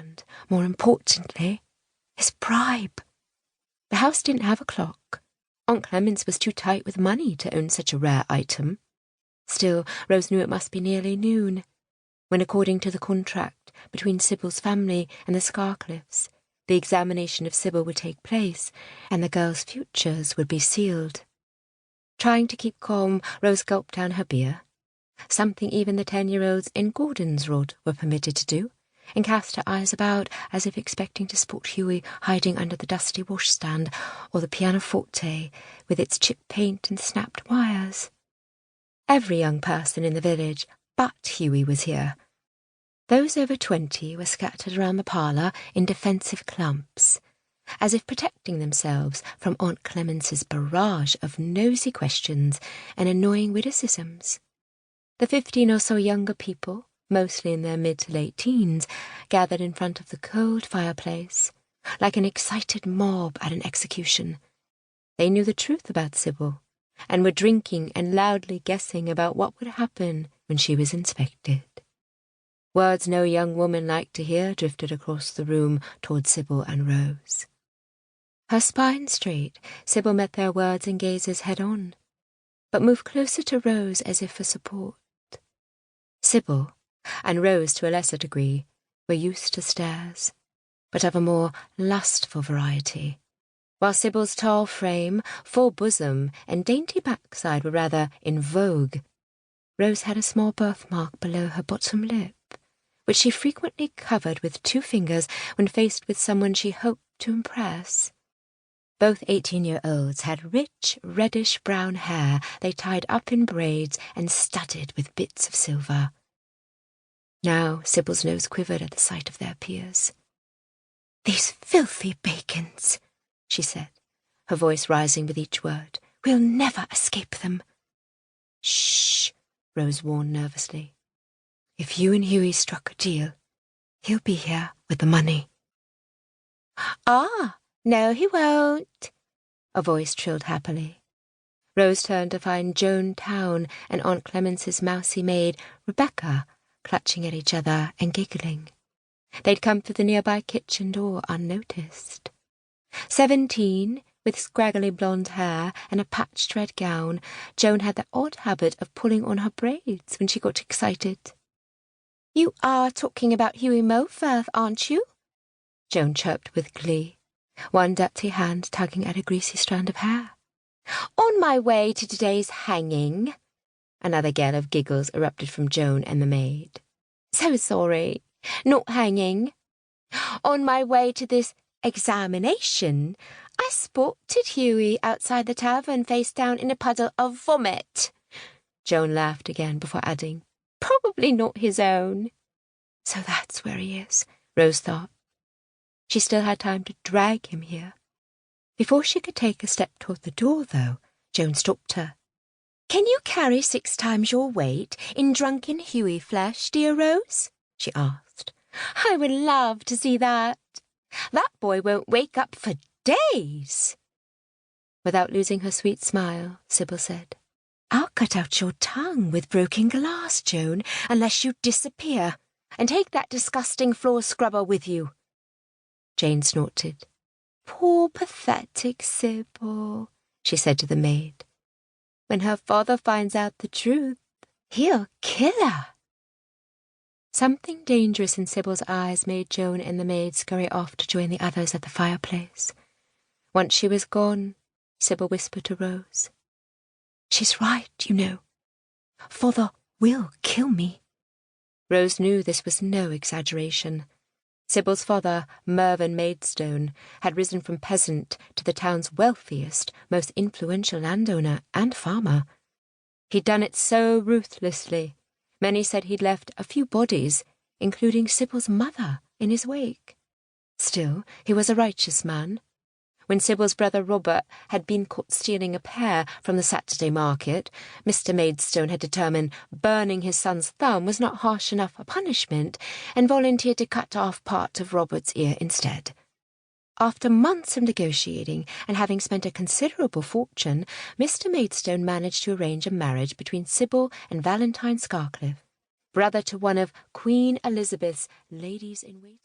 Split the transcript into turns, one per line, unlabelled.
and, more importantly, his bribe. The house didn't have a clock. Aunt Clemence was too tight with money to own such a rare item. Still, Rose knew it must be nearly noon, when, according to the contract between Sybille's family and the Scarcliffs, the examination of Sybille would take place, and the girls' futures would be sealed. Trying to keep calm, Rose gulped down her beer, something even the 10-year-olds in Gordon's Rod were permitted to do, and cast her eyes about as if expecting to spot Hughie hiding under the dusty washstand or the pianoforte with its chipped paint and snapped wires. Every young person in the village but Hughie was here. Those over 20 were scattered around the parlour in defensive clumps, as if protecting themselves from Aunt Clemence's barrage of nosy questions and annoying witticisms. The 15 or so younger people, mostly in their mid to late teens, gathered in front of the cold fireplace, like an excited mob at an execution. They knew the truth about Sybille, and were drinking and loudly guessing about what would happen when she was inspected. Words no young woman liked to hear drifted across the room toward Sybille and Rose. Her spine straight, Sybille met their words and gazes head-on, but moved closer to Rose as if for support. Sybille, and Rose to a lesser degree, were used to stares, but of a more lustful variety. While Sybille's tall frame, full bosom, and dainty backside were rather in vogue, Rose had a small birthmark below her bottom lip, which she frequently covered with 2 fingers when faced with someone she hoped to impress. Both 18-year-olds had rich, reddish-brown hair they tied up in braids and studded with bits of silver. Now Sybille's nose quivered at the sight of their peers. "These filthy bacons," she said, her voice rising with each word. "We'll never escape them." "Shh," Rose warned nervously. "If you and Hughie struck a deal, he'll be here with the money." "Ah, no he won't," a voice trilled happily. Rose turned to find Joan Town and Aunt Clemence's mousy maid, Rebecca, clutching at each other and giggling. They'd come through the nearby kitchen door unnoticed. 17, with scraggly blonde hair and a patched red gown, Joan had the odd habit of pulling on her braids when she got excited. "You are talking about Hughie Moworth, aren't you?" Joan chirped with glee, one dirty hand tugging at a greasy strand of hair. "On my way to today's hanging." Another gale of giggles erupted from Joan and the maid. "So sorry, not hanging. On my way to this examination, I spotted Hughie outside the tavern face down in a puddle of vomit." Joan laughed again before adding, "Probably not his own." So that's where he is, Rose thought. She still had time to drag him here. Before she could take a step toward the door, though, Joan stopped her. "Can you carry 6 times your weight in drunken Hughie flesh, dear Rose?" she asked. "I would love to see that. That boy won't wake up for days." Without losing her sweet smile, Sybille said, "I'll cut out your tongue with broken glass, Joan, unless you disappear, and take that disgusting floor scrubber with you." Jane snorted. "Poor pathetic Sybille," she said to the maid. "When her father finds out the truth, he'll kill her." Something dangerous in Sybille's eyes made Joan and the maid scurry off to join the others at the fireplace. Once she was gone, Sybille whispered to Rose, "She's right, you know. Father will kill me." Rose knew this was no exaggeration. Sybil's father, Mervyn Maidstone, had risen from peasant to the town's wealthiest, most influential landowner and farmer. He'd done it so ruthlessly, many said he'd left a few bodies, including Sybil's mother, in his wake. Still, he was a righteous man. When Sybil's brother Robert had been caught stealing a pear from the Saturday market, Mr. Maidstone had determined burning his son's thumb was not harsh enough a punishment, and volunteered to cut off part of Robert's ear instead. After months of negotiating, and having spent a considerable fortune, Mr. Maidstone managed to arrange a marriage between Sybille and Valentine Scarcliffe, brother to one of Queen Elizabeth's ladies-in-waiting.